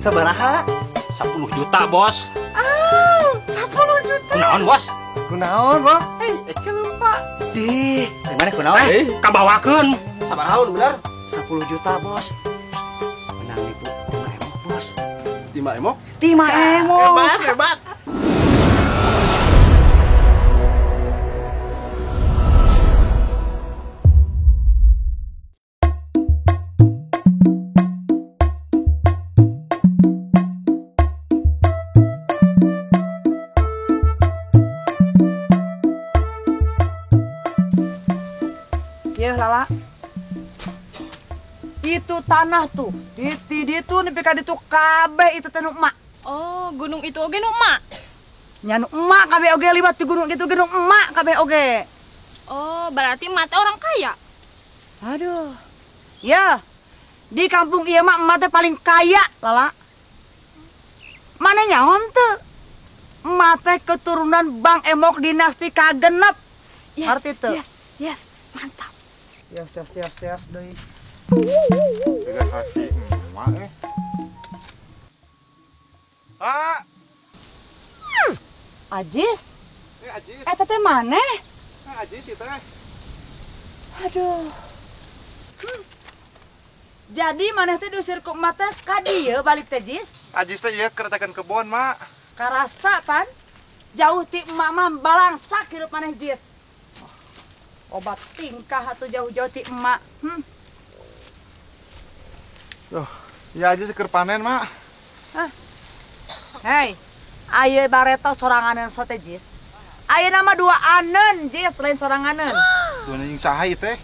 Sabaraha? 10 juta, Bos. 10 juta. Kunaon, Bos? Kunaon, Bos? Eka lupa. Di mana kunaon? Kabawakeun. Sabaraha bener? 10 juta, Bos. Menang ibu 5 emok, Bos. 5 emok? 5 emok. Hebat, hebat. Ya Lala, itu tanah tuh, di itu nepi ka ditu kabeh itu teh nu emak. Oh, gunung itu oge nu emak. Nya nu emak kabeh oge liwat di gunung itu gunung emak kabeh oge. Oh, berarti emak teh orang kaya. Aduh. Ya, di kampung ieu mah emak teh paling kaya, Lala. Mana nyaon teu? Emak teh keturunan Bang Emok dinasti kagenep. Arti teu? Yes, mantap. Yes deui. Tiga kaki emak Pak. Ajis, Ajis. eta teh maneh? Ajis itu Aduh. Jadi maneh teh diusir ku emak teh ka dieu balik teh Jis? Ajis teh ieu keretakan kebon, Mak. Karasa pan jauh ti emak mah balangsak hirup maneh Jis. Obat tingkah atuh jauh-jauh ti emak. Tuh, ya Ajis keur panen, Mak. Hah? Hei, ayeuna bareto soranganeun sote Jis. Ayeuna mah 2 aneun Jis lain soranganeun. Tuh ning saha ieu teh?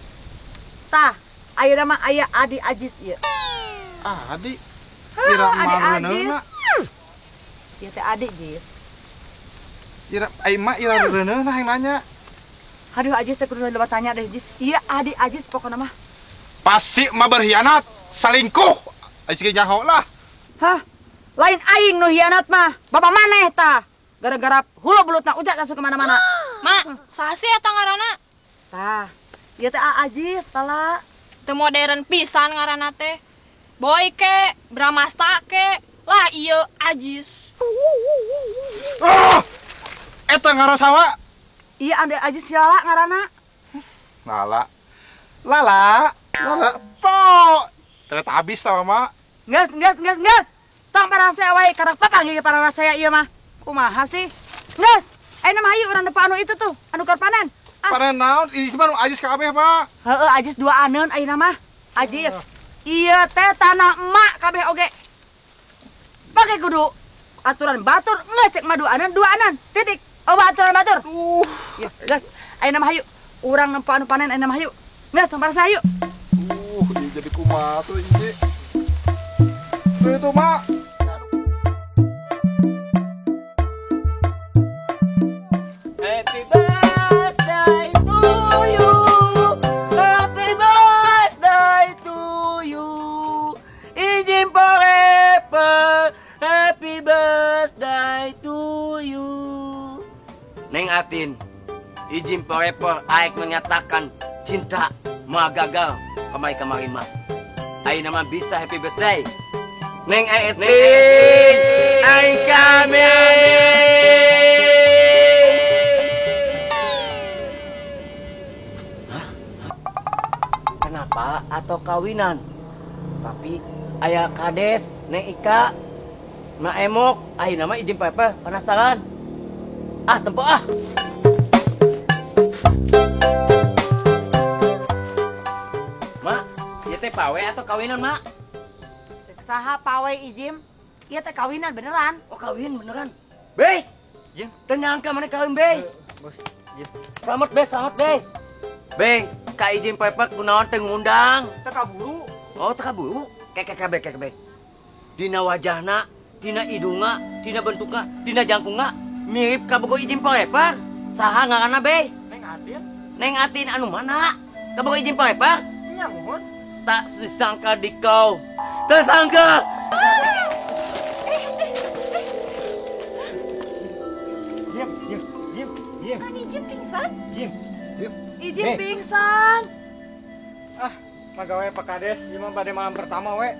Tah, ayeuna mah aya Adi Ajis ieu. Adi. Ira Adi mareuneuh, Ajis. Mak. Ieu teh Adi Jis. Ira ai Mak ira reuneuh nah yang nanya. Aduh Ajis teh kudu lebat tanya deh Jis. Iya Adi Ajis pokona mah. Pasti mah berkhianat, selingkuh. Ais ge nyaho lah. Hah? Lain aing nu hianat mah. Bapak maneh tah. Gara-gara hulu bulutna ujat langsung kemana-mana. Mak, saha sih eta ngaranna? Tah, ieu teh Ajis, Lala. Teu modern pisan ngaranna teh. Boy ke, Bramasta ke, lah ieu Ajis. Eta ngarasawa. Iya ande Ajis si Lala ngaranna. Lala. Po. Ternyata habis tau, Mak. Geus. Tong parase wae karek papang ieu parase ieu mah. Kumaha sih? Geus. Ayeuna mah hayu urang depan anu itu tuh, anu keur panen. Panen naon? Itu mah nu Ajis kabeh, Pak. Heeh, Ajis 2 aneun ayeuna mah. Ajis. Ieu teh tanah emak kabeh oge. Pake kudu aturan batur geus cek mah 2 aneun. Titik. Oh, aturan batur. Ya, geus. Ayeuna mah hayu. Urang nempo anu panen ayeuna mah hayu. Geus, tong parase hayu. Ini jadi kumaha tuh ini. Tuh itu, Mak. Happy birthday to you. Happy birthday to you. Izin forever. Happy birthday to you. Neng Atin, izin forever aik menyatakan cinta mau gagal kamari mah. Ayeuna mah bisa happy birthday. Neng Atin, aing kami. Kenapa atau kawinan? Tapi ayah kades, Neng Ika, Mak Emok, ayeuna mah izin pepe penasaran. Tempo ah. Mak, ieu teh pawe atau kawinan, Mak? Cek saha pawe izin? Ieu teh kawinan beneran. Oh, kawin beneran. Bey, teu nyangka mana kawin, Bey. Selamat, Bey, selamat, Bey. Bey, ka izin pepek kunaon teh ngundang. Teu kaburu. Oh, teu kaburu. Keke. Dina wajahna, dina hidungna, dina bentukna, dina jangkungna mirip ka bogo izin pepek. Saha ngaranna, Bey? Neng Adin. Neng Atin anu mana? Ka bogo izin pepek? Nya mohon. Tak sesangka di kau. Tersangka. Diam. Kan izin pingsan? Diam. Izin pingsan. Pagawe Pak Kades, ieu mah bade malam pertama we.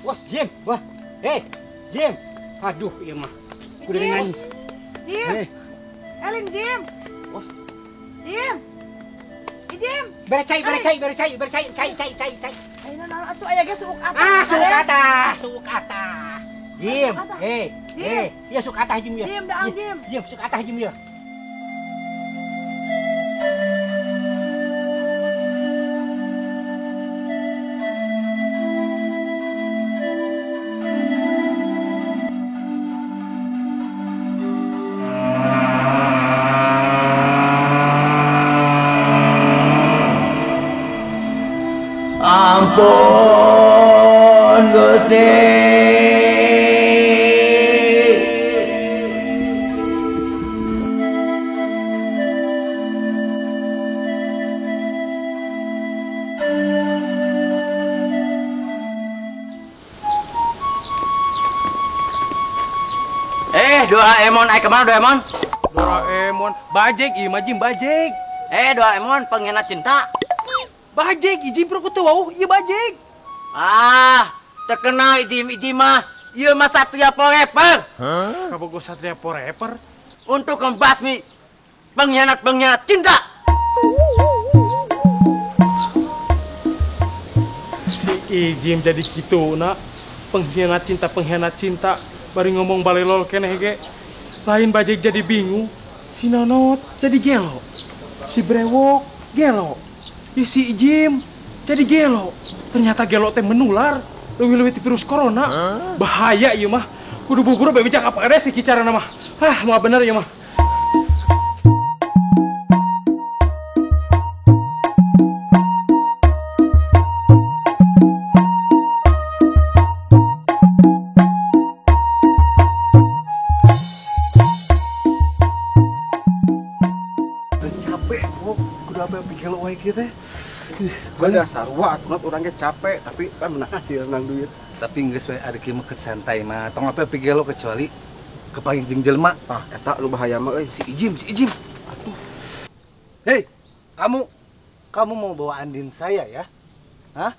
Bos, Jim. Wah. Jim. Aduh, iya mah. Kudu dengan. Jim. Eling Jim. Bos. Jim. Jim. Berecai. Ayo naon atuh aya ge suuk ata. Suuk ata. Jim. Iya suuk ata Jim ya. Jim daang Jim. Jim suuk ata Jim ya. Ampun Gusti. Doraemon, ai kemana Doraemon? Doraemon, bajek ieu mah Jim bajek. Doraemon pengkhianat cinta. Bajek Jim pro kutu wau, ieu bajek. Ah, terkenal Ijim mah. Ieu mah Satria Forever. Kabogo Satria Forever Untuk membasmi pengkhianat cinta. Si Ijim jadi gitu nak. Pengkhianat cinta. Bari ngomong balelol keneh ge. Lain bajek jadi bingung. Si Nonot jadi gelo. Si Brewok gelo. Si Ijim jadi gelo. Ternyata gelo teh menular. Leuwih-leuwih ti virus corona. Bahaya ieu mah. Kudu buru-buru bebejak apa ada sih kicarana mah. Mau bener ieu mah. Ada sarua atuh urang ge capek tapi kan menang hasil nang duit. Tapi geus we ari kieu mah keur santai mah. Tong apa pigelo kecuali kepanggil jeung jelema. Ah, eta lu bahaya mah euy. Si Ijim. Atuh. Hei, kamu mau bawa Andin saya ya? Hah?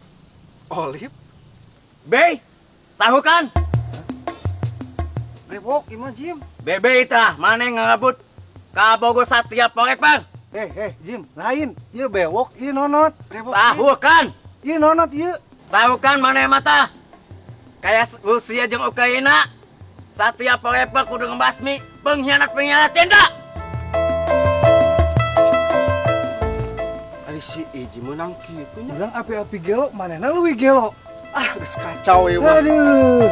Olive? Bey, sahukan. Rewok ieu mah Jim. Bebe tah maneh ngabut ka Bogo Satria Forever. Jim, lain. Ieu bewok, ieu nonot. Sahukan. Ieu nonot ieu. Sahukan maneh mata. Kayak Rusia jeung Ukraina. Satria Forever kudu ngebasmi pengkhianat cinta. Ari si Ijim menang kitu nya. Urang api-api gelo, manehna leuwih gelo. Ah, geus kacau ieu mah. Aduh.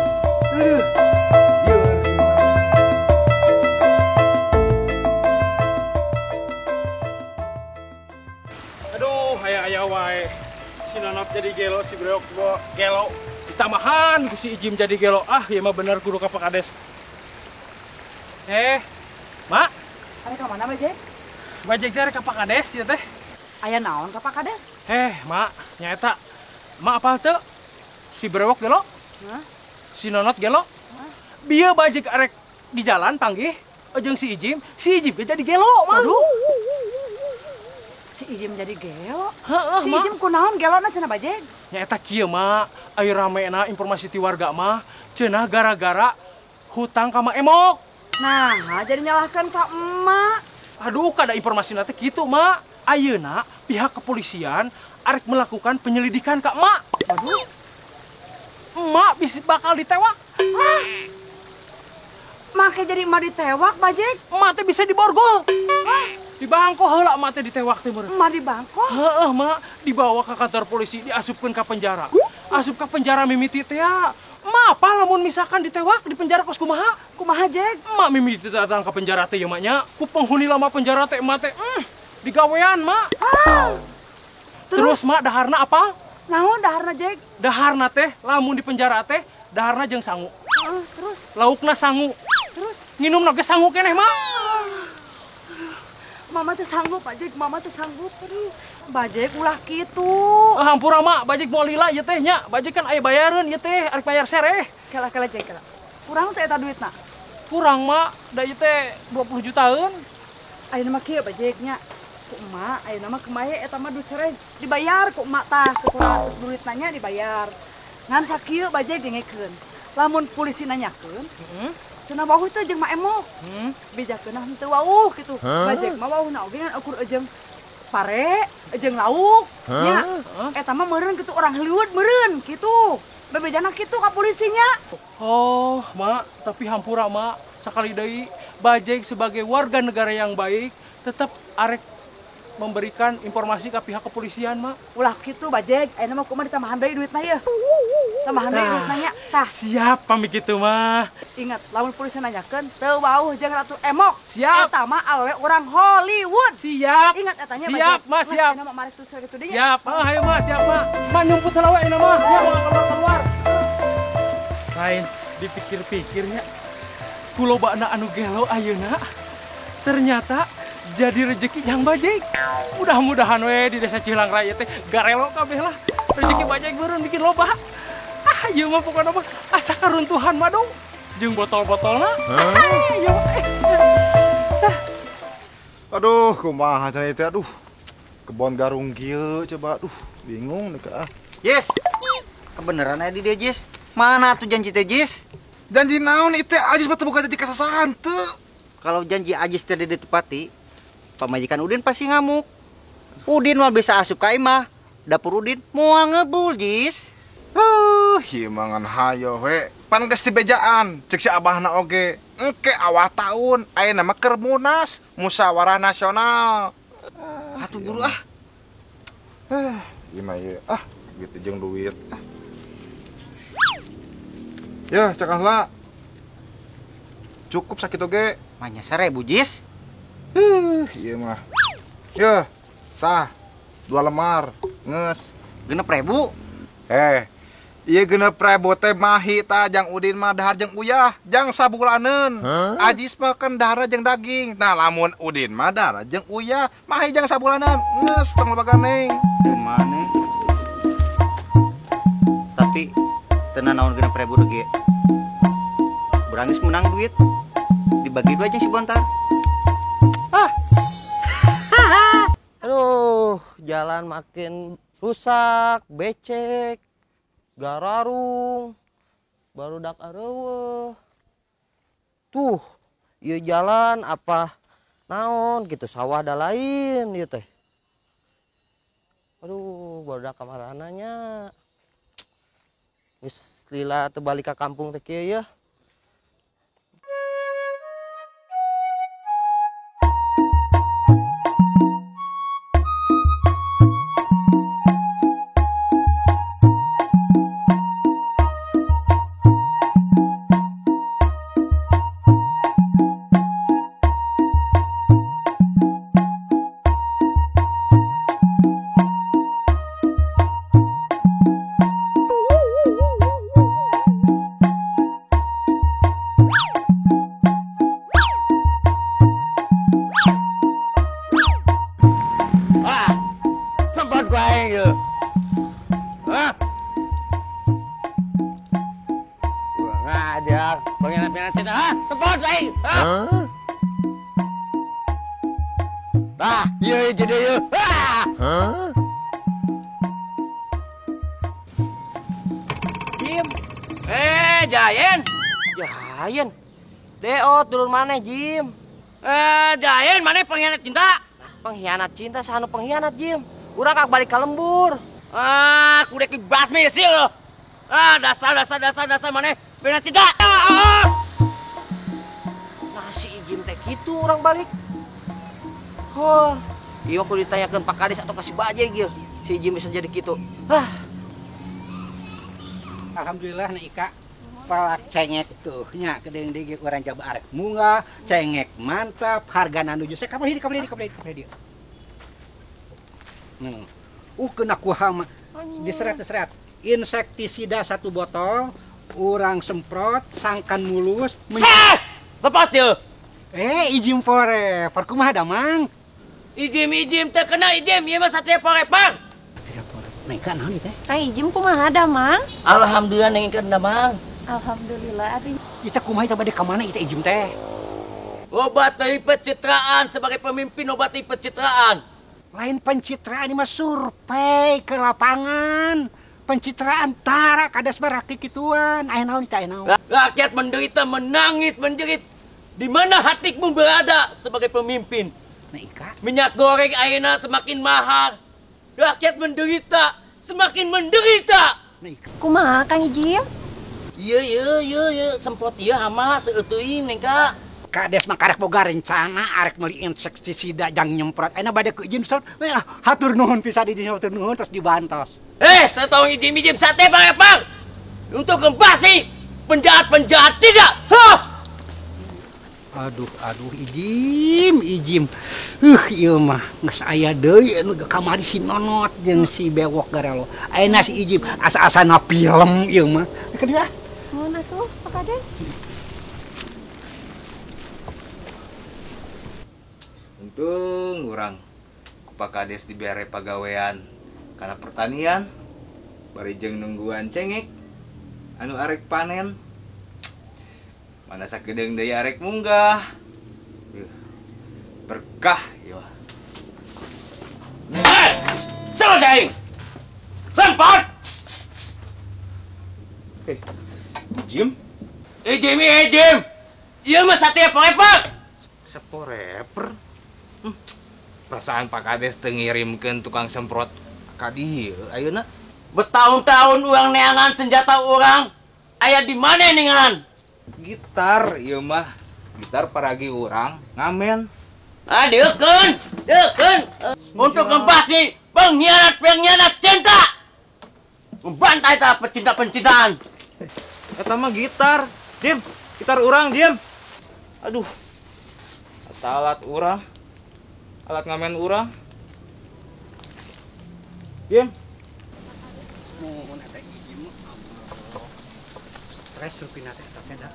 Aya wae. Si Nonot jadi gelo, si Brewok gelo. Ditamahan ku si Ijim jadi gelo. Ieu mah bener kudu ka Pak Kades. Mak, Ari ka mana bajek? bajek teh ka Pak Kades ieu teh. Aya naon ka Pak Kades? Mak, nyaeta. Mak apal teu? Si Brewok gelo? Hah? Si Nonot gelo? Bieu bajek arek di jalan panggih jeung si Ijim ge jadi gelo, Mak. Aduh. Si Ijim jadi gelo. Heeh, Si Mak. Ijim kunaon gelona cenah bajek? Nyaeta kieu mah, aya ramena informasi ti warga mah cenah gara-gara hutang ka Mak Emok. Nah, jadi nyalahkan ka emak. Aduh, kada informasi teh kitu, Mak. Ayeuna pihak kepolisian arek melakukan penyelidikan ka Emak. Aduh. Emak bakal ditewak. Make jadi emak ditewak bajek. Emak teh bisa diborgol. Di bangko heula emak teh ditewak teh meureun. Emak di Bangkok. Heeh, Mak, dibawa ke kantor polisi, diasupkeun ka penjara. Asup ka penjara mimiti teh ya. Emak apa lamun misalkan ditewak di penjara kos kumaha? Kumaha jeg? Emak mimiti datang ke penjara teh ya maknya. Ku penghuni lama penjara teh emak teh digawean, Mak. Terus Mak daharna apa? Naon daharna jeg? Daharna teh lamun di penjara teh daharna jeung sangu. Terus Laukna sangu. terus Nginumna ge sangu keneh, Mak. mama teh sanggup bajek, mama teh sanggup. Aduh, bajek ulah kitu. Hampura Mak, bajik moal lila ieu teh nya. Bajik kan aya bayareun ieu teh, arek bayar sereh. Kela jeg kela. Kurang teh eta duitna. Kurang, Mak. Da ieu teh 20 jutaan. Ayeuna mah kieu bajeknya. Ku emak, ayeuna mah kemaye eta mah duit sereh dibayar ku emak tah. Kurang duitna nya dibayar. Ngan sakieu bajai dengekeun. Lamun polisi nanyakeun, cenah wauh teh jeung mak emo. Bejakeun henteu wauh kitu. Bajai mah wauhna oge ngan ukur jeung pare, jeung lauk. Nya, eta mah meureun kitu orang Hollywood meureun kitu. Bebejana kitu ka polisinya. Oh, Mak, tapi hampura Mak, sekali deui Bajeg sebagai warga negara yang baik tetap arek memberikan informasi ke pihak kepolisian, Mak. Ulah kitu Bajeg, ayeuna mah kumaha ditambahan deui duitna ye. Tambahan deui duitna nya. Tah, Siap pami kitu mah. ingat lamun polisi nanyakeun teu wauh jeung Ratu Emok. Siap. Eta mah awewe urang Hollywood. Siap. Ingat etanya Siap, Mas, siap. Ayeuna mah mari tuh kitu deui. Siap. Ah, ayo Mas, siap Mak. Mak nyumput heula we ayeuna mah. Ya, keluar. Lain dipikir-pikirnya. Kulobana anu gelo ayeuna ternyata jadi rezeki Jang Bajeg. Mudah-mudahan we di desa Cilang Raya teh garelo kabeh lah. Rezeki Bajeg beureun bikin loba. Ah, ieu mah pokona mah asa karuntuhan mah dong. Jeung botol-botolna. Ieu Aduh, kumaha cenah teh aduh. Kebon garung kieu coba aduh, bingung nih Kak. Jis, kebenaran aya di dia Jis. Mana tuh janji teh Jis? Janji naon itu Ajis mah teu boga janji kasasahan teu. Kalau janji Ajis teh ditepati, pamajikan Udin pasti ngamuk. Udin mah bisa asup ka imah. Dapur Udin moal ngebul Jis. Ieu mangan hayo we. Pan geus dibejaan, cek si abahna oge. Engke awal tahun, ayeuna mah keur munas, musyawarah nasional. Atuh buru ah. Gimana ya? Gitu jeung duit. Ya, cekah lah. Cukup sakit oge. Manya 1000 Jis. Iya mah. Ya, tah 2 lemar. Nges. 6.000. Iya 6.000 teh mahi tah Jang Udin mah dahar jeung uyah, jang sabulaneun. Ajis mah kan dahar jeung daging. Nah, lamun Udin mah dahar jeung uyah, mahi jang sabulaneun. Nges tong loba ganeng. Gimana? Tapi tenan naon 6.000 deui. Berangis menang duit. Dibagi 2 aja si Bontar. Aduh, jalan makin rusak, becek, gararung, barudak areueuh. Tuh, ieu jalan apa naon gitu sawah da lain ieu teh. Aduh, barudak ka marananya. Geus lila teu balik ka kampung teh kieu ya. Iya jadi yuk. Jim. Jayen. Jayan. Deot turun mana Jim? Jayen mana pengkhianat cinta? Pengkhianat cinta sanu pengkhianat Jim. Urang kak balik ke lembur. Kuda ki basmi sih lo. Dasar mana pengkhianat cinta? Nah si Jim teh gitu orang balik. Oh, iya aku ditanyakan Pak Kades atau kasih Bajeg ya. Si Jim bisa jadi gitu. Alhamdulillah nih Ika. Palak cengek tuh nya kedeng dege orang Jawa arek munggah cengek mantap harga nuju saya kapan dia. Kena kuhama diseret insektisida 1 botol orang semprot sangkan mulus Semprot ya. Ijim forever kumaha da mang Ijim terkena ijim ieu mah satria porepang. Nengka naon teh Kang Ijim kumaha da, Mang? Alhamdulillah nengkeun da mang. Alhamdulillah atuh. kita kumaha eta bade ka mana eta ijim teh Obat dari pencitraan sebagai pemimpin obat dari pencitraan. lain pencitraan ini mah survei ke lapangan pencitraan tara kades baraki kituan. Aya naon teh naon. Rakyat menderita, menangis, menjerit. Di mana hatimu berada sebagai pemimpin? Nah Ika. Minyak goreng ayeuna semakin mahal. Rakyat menderita, semakin menderita. Nah Ika. Kumaha Kang Ijim? Iya, semprot ieu hama seueuting nih Kak. Kades mah karek boga rencana arek meuli insektisida jang nyemprot. Ayeuna bade ke izin sok. Hatur nuhun pisan di dieu hatur nuhun terus dibantos. Setong ijim sate Parepang. Untuk membasmi penjahat-penjahat tidak. Hah! Aduh, Ijim. Ieu mah geus aya deui anu kamari si Nonot jeung si Bewok garelo. Ayeuna si Ijim asa-asana film ieu mah. Kedah. Mun atuh Pak Kades. Untung urang ku Pak Kades dibere pagawean kana pertanian bari jeung nungguan cengek anu arek panen. Mana sakedeung deui arek munggah. Berkah ieu. Selesai. Sempat. Jim, Ijim. Ieu mah sate Parepang. saporeper. Perasaan Pak Kades teu ngirimkeun tukang semprot ka dieu ayeuna. Bertahun-tahun urang neangan senjata urang. Aya di mana neangan? Gitar ieu mah. Gitar paragi urang ngamen. Deukeun. Untuk membasmi pengkhianat cinta. Membantai ta pecinta-pencintaan. Eta mah gitar. Jim, gitar urang, Jim. Aduh. Eta alat urang. Alat ngamen urang. Jim. Nuhun eta Ijim. Stres rupina teh tapi da.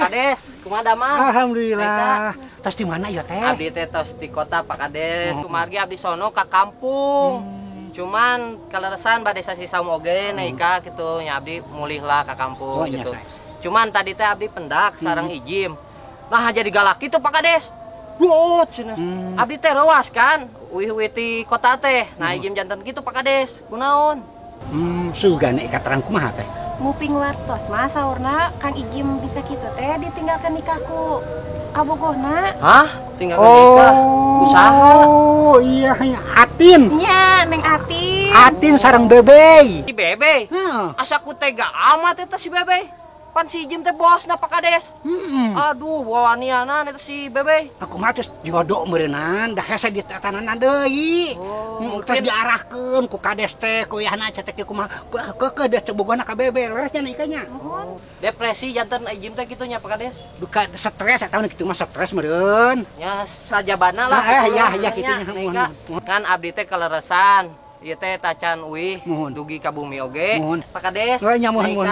Kades, kumaha mah? Alhamdulillah. Tos di mana ya teh? Abdi teh tos di kota Pak Kades. Kumargi abdi sono ka kampung. Cuman kaleresan bade sasi samoge naika gitu nya abdi mulih lah ka kampung gitu. Cuman tadi teh abdi pendak sareng Ijim. Nah jadi galak gitu Pak Kades. Duut cenah. Abdi teh rewas kan. Uih-uih ti kota teh. Nah Ijim janten gitu Pak Kades. Kunaon? Sugana Ika terang kumaha teh? Muping wartos mah saurna Kang Ijim bisa kitu teh ditinggalkeun nikahku kabogohna. Hah? Tinggal nikah. Usaha. Oh iya Atin. Nya Neng Atin. Atin sareng Bebe. Si Bebe. Asa ku tega amat eta si Bebe. Pan si Ijim teh bosna Pak Kades. Aduh, wawaniana eta si Bebe. Aku mah terus jodoh meureunnan, dah hese di tatanan deui. Terus diarahkeun ku Kades teh, ku yahna cetek kumaha. Ke des cebogona ka Bebe, leresnya na ikanya. Depresi janten Ijim teh kitu nya Pak Kades. Bukan stres, eta kitu mah stres meureun. Ya sajabana lah. Ya kitu nya. Kan abdi teh kaleresan. Ieu teh tacan uih dugi ka bumi oge. Pak Kades. Nya mohon.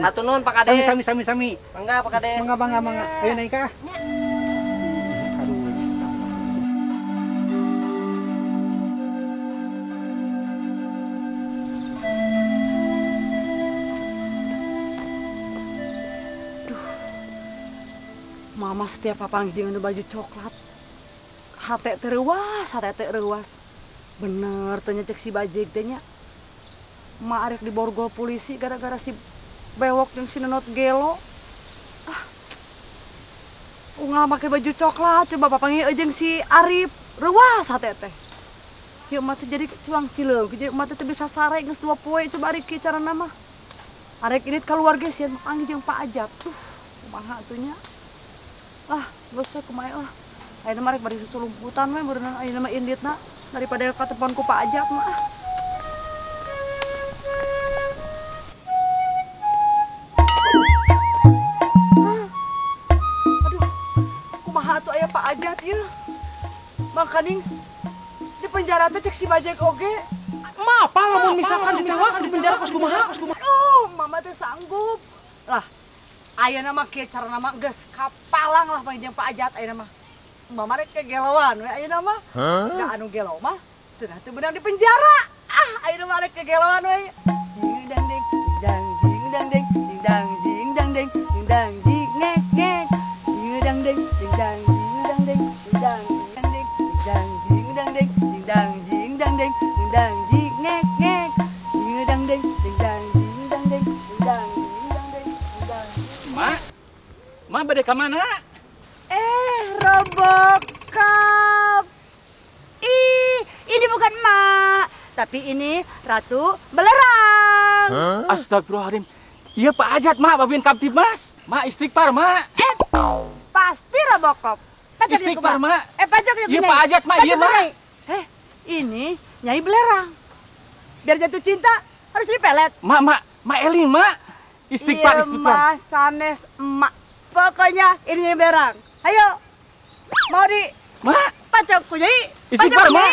Hatur nuhun Pak Kades. Sami. Mangga Pak Kades. Mangga. Ayo naik. Mama setiap papang jeung baju coklat. Hate teh reuas. Bener tanya cek si Bajeg teh nya. Ma arek diborgol polisi gara-gara si Bewok jeung si Nonot gelo. Unggal make baju coklat coba papangi jeung si Arif. Reuas hate teh. Ieu mah teh jadi cuang cileung, jadi mah teh bisa sare geus 2 poe coba Arif kieu carana mah. Arek irit keluarga sieun panggil jeung Pak Ajat. Kumaha atuh nya? Geus teh kumaha lah. Ayeuna mah rek bari susulumputan we beureunan ayeuna mah inditna. Daripada katepon ku Pak Ajat mah. Aduh, kumaha atuh aya Pak Ajat ieu? Bang Kaning di penjara teh cek si Bajeg oge. Apa lamun misalkan ditewak di penjara pas kumaha? Mama teh sanggup. Lah, ayeuna mah kieu carana mah geus kapalang lah panjang Pak Ajat ayeuna mah. Mama rek kegeloan we ayeuna mah. Da anu gelo mah cenah teu beunang di penjara. Ayeuna mah rek kegeloan we. Jing dang ding, jing dang ding, jing dang ding, jing ngek ngek. Jing dang ding, jing dang ding, jing dang ding, jing dang ding, jing dang ding, jing dang ding, jing dang ding, jing dang bade ka mana? Robocop. Ini bukan emak, tapi ini Ratu Belerang. Astagfirullahaladzim. Iya Pak Ajat, Mak, babin Kamtibmas. Mak, istighfar, Mak. Pasti Robocop. Istighfar, Mak. Pajak ya. Iya Pak Ajat, Mak, iya Mak. Ini Nyai Belerang. Biar jatuh cinta harus dipelet. Mak Elin, Mak. Istighfar. Mah sanes emak. Pokoknya ini Nyai Belerang. Ayo. Mau di Mak. pajak ku Nyai. Istighfar, Mak.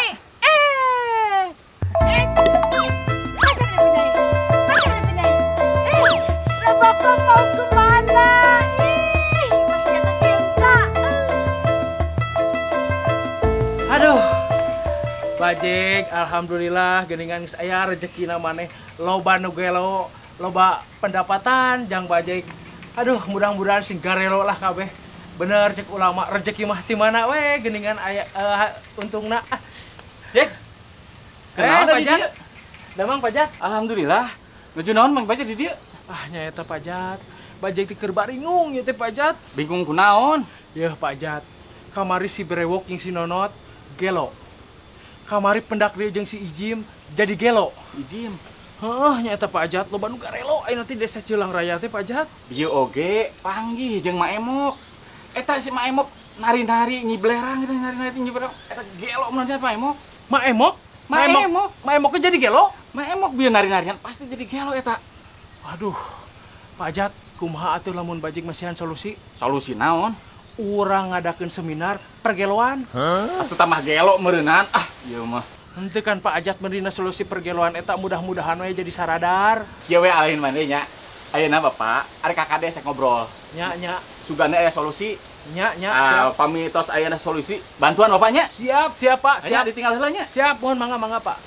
Robocop mau kemana? Masih jatuh cinta. Aduh, Bajeg, alhamdulillah geningan geus aya rezeki maneh loba nu gelo, loba pendapatan jang Bajeg. Aduh, mudah-mudahan sing garelo lah kabeh. Bener cek ulama rezeki mah ti mana we geningan aya untungna. Cek. Kenapa Pajak? Pajat? Damang Pajak. Alhamdulillah. Nuju naon Mang Pajat di dieu? Nyaeta Pajat. Bajeg ti keur baringung ieu teh Pajat. Bingung kunaon? Yeuh Pajat. Kamari si Brewok jeung si Nonot gelo. Kamari pendak dia jeung si Ijim jadi gelo. Ijim. Nyaeta Pajat loba nu garelo aya nanti desa Cilang Raya teh Pajat. Bieu oge panggih jeung Mak Emok. Eta si Mak Emok nari-nari nyiblerang gitu, nari-nari nyiblerang. Eta gelo menurut Mak Emok. Mak Emok? Mak Emok jadi gelo? Mak Emok bieu nari-narian pasti jadi gelo eta. Waduh, Pajat, kumaha atuh lamun Bajeg masihan solusi? Solusi naon? Urang ngadakeun seminar pergeloan. Atuh tambah gelo meureunnan. Ieu mah. Henteu kan Pak Ajat meunina solusi pergeloan eta mudah-mudahan we jadi saradar. Ieu we alin maneh nya. Ayeuna Bapak, ari kakade sek ngobrol. Nya. Sugana aya solusi. Nya, siap. Pamitos ayeuna solusi. Bantuan Bapaknya. Siap Pak, Siap siap. ditinggal heula nya. Siap, mohon mangga Pak.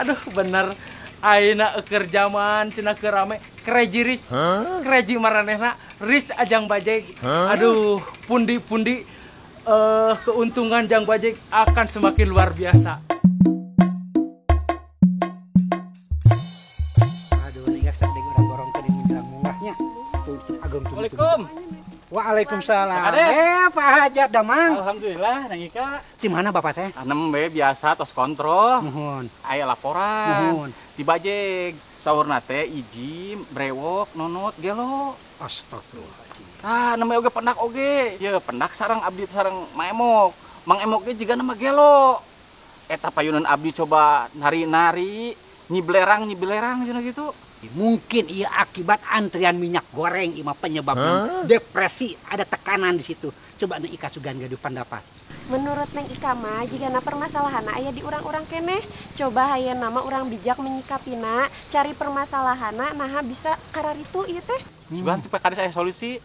Aduh, bener. Ayeuna keur zaman cenah keur rame Crazy Rich. Crazy maranehna Rich ajang Bajeg. Aduh, pundi-pundi keuntungan jang Bajeg akan semakin luar biasa. Aduh, nih sak deg urang gorong teh menjelang murahnya. Tuh, ageng tuh. Assalamualaikum. Waalaikumsalam. Pak Kades. Pak Hajat Damang. Alhamdulillah, Nang Ika. Di mana Bapak teh? Anem we biasa tos kontrol. Mohon. Aya laporan. Mohon. Di Bajeg. Saurna teh Ijim, Brewok, Nonot, gelo. Astagfirullah. Namanya oge pendak oge. Ya, pendak sareng abdi sareng Mang Emok. Mang Emok ge jiga nama gelo. Eta payunan abdi coba nari-nari, nyibelerang cenah gitu. Mungkin ia akibat antrian minyak goreng ima penyebabnya depresi, ada tekanan di situ. Coba Neng Ika sugan gaduh pendapat. Menurut Neng Ika mah jika permasalahan aya di urang-urang keneh, coba hayang nama urang bijak menyikapina, cari permasalahan nah bisa kararitu ieu teh. Sugan supaya kades aya solusi.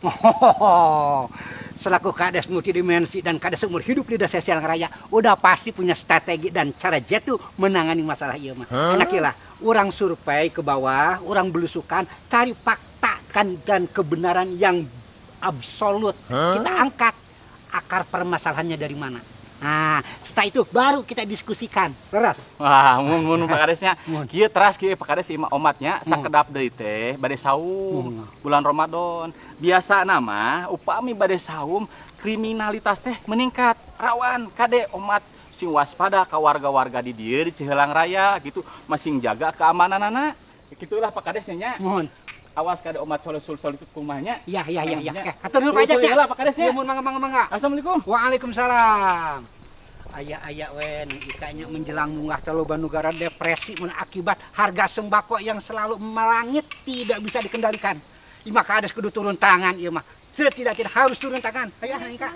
Selaku kades multidimensi dan kades seumur hidup di desa Cilang Raya, udah pasti punya strategi dan cara jitu menangani masalah ieu mah. Enakilah, orang survei ke bawah, orang belusukan, cari fakta dan kebenaran yang absolut. Kita angkat akar permasalahannya dari mana. Nah, setelah itu baru kita diskusikan. Leras. Wah, mun Pak Kadesnya. Mun. Kieu teras kieu Pak Kades imah omatnya sakedap deui teh bade saum bulan Ramadan. Biasa nama upami bade saum kriminalitas teh meningkat, rawan kade umat sing waspada ka warga-warga di dieu di Cilang Raya gitu, masing jaga keamananana. Gitulah Pak Kadesnya nya. Mohon. Awas kada umat soleh-soleh itu kumahnya. Ya. Atur dulu Pak Ajat ya. Pak Kades ya. Mohon mangga. Assalamualaikum. Waalaikumsalam. Aya we Neng Ikanya menjelang munggah teh loba negara depresi mun akibat harga sembako yang selalu melangit tidak bisa dikendalikan. Imah kades kudu turun tangan ieu mah. Setidak-tidak harus turun tangan. Ayo Neng Ika.